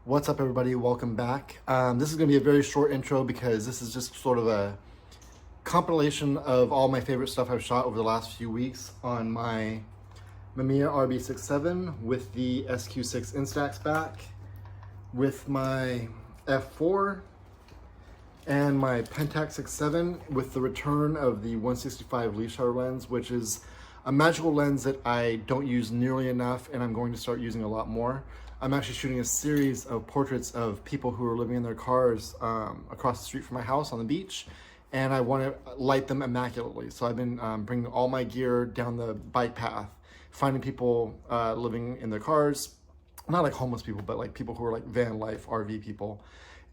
What's up, everybody? Welcome back. This is going to be a very short intro because this is just sort of a compilation of all my favorite stuff I've shot over the last few weeks on my Mamiya RB67 with the SQ6 Instax back, with my f4 and my Pentax 67 with the return of the 165 leaf shutter lens, which is a magical lens that I don't use nearly enough and I'm going to start using a lot more. I'm actually shooting a series of portraits of people who are living in their cars across the street from my house on the beach, and I want to light them immaculately. So I've been bringing all my gear down the bike path, finding people living in their cars, not like homeless people, but like people who are like van life, RV people,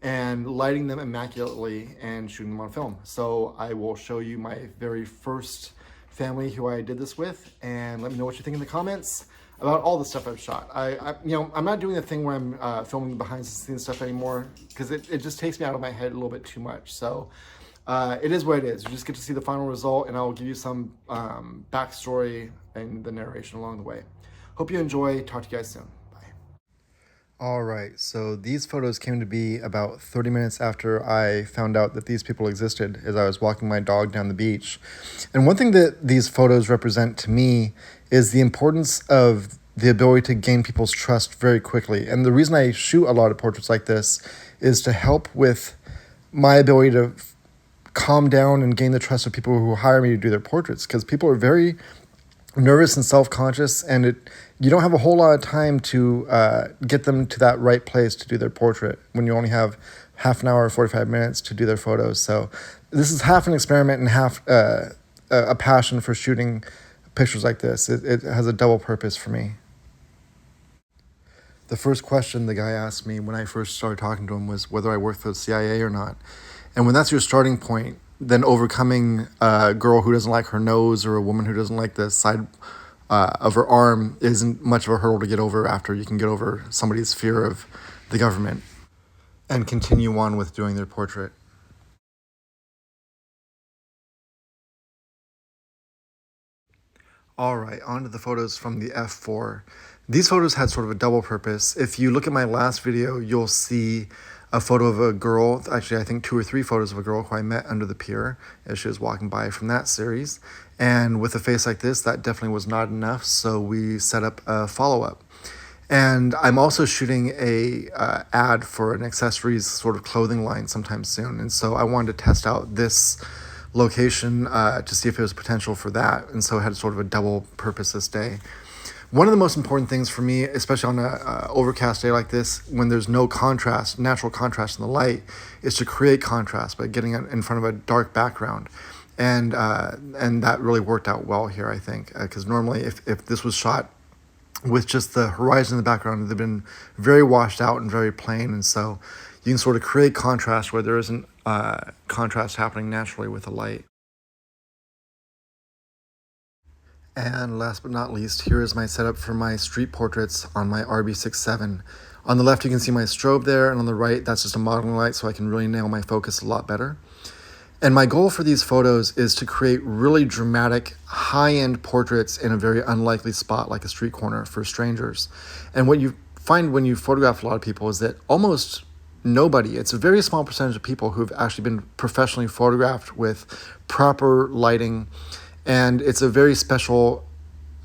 and lighting them immaculately and shooting them on film. So I will show you my very first family who I did this with, and let me know what you think in the comments about all the stuff I've shot. I'm not doing the thing where I'm filming the behind the scenes stuff anymore because it just takes me out of my head a little bit too much. So it is what it is. You just get to see the final result, and I'll give you some backstory and the narration along the way. Hope you enjoy. Talk to you guys soon. All right, so these photos came to be about 30 minutes after I found out that these people existed as I was walking my dog down the beach. And one thing that these photos represent to me is the importance of the ability to gain people's trust very quickly. And the reason I shoot a lot of portraits like this is to help with my ability to calm down and gain the trust of people who hire me to do their portraits, because people are very nervous and self-conscious, and you don't have a whole lot of time to get them to that right place to do their portrait when you only have half an hour or 45 minutes to do their photos. So this is half an experiment and half a passion for shooting pictures like this. It has a double purpose for me. The first question the guy asked me when I first started talking to him was whether I worked for the CIA or not. And when that's your starting point, then overcoming a girl who doesn't like her nose or a woman who doesn't like the side of her arm isn't much of a hurdle to get over after you can get over somebody's fear of the government and continue on with doing their portrait. All right, on to the photos from the f4. These photos had sort of a double purpose. If you look at my last video, you'll see a photo of a girl, actually I think 2 or 3 photos of a girl who I met under the pier as she was walking by from that series. And with a face like this, that definitely was not enough, so we set up a follow-up. And I'm also shooting a ad for an accessories sort of clothing line sometime soon, and so I wanted to test out this location to see if there was potential for that, and so I had sort of a double purpose this day. One of the most important things for me, especially on an overcast day like this, when there's no contrast, natural contrast in the light, is to create contrast by getting in front of a dark background. And that really worked out well here, I think, because normally if this was shot with just the horizon in the background, it would have been very washed out and very plain. And so you can sort of create contrast where there isn't contrast happening naturally with the light. And last but not least, here is my setup for my street portraits on my RB67. On the left, you can see my strobe there, and on the right, that's just a modeling light, so I can really nail my focus a lot better. And my goal for these photos is to create really dramatic, high-end portraits in a very unlikely spot like a street corner for strangers. And what you find when you photograph a lot of people is that almost nobody, it's a very small percentage of people who've actually been professionally photographed with proper lighting, and it's a very special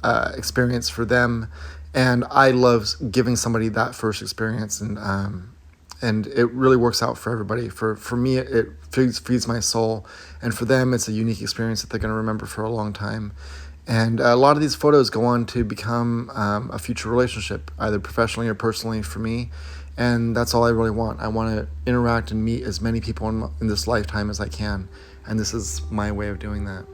experience for them. And I love giving somebody that first experience, and it really works out for everybody. For me, it feeds my soul, and for them, it's a unique experience that they're going to remember for a long time. And a lot of these photos go on to become a future relationship, either professionally or personally for me. And that's all I really want. I want to interact and meet as many people in this lifetime as I can. And this is my way of doing that.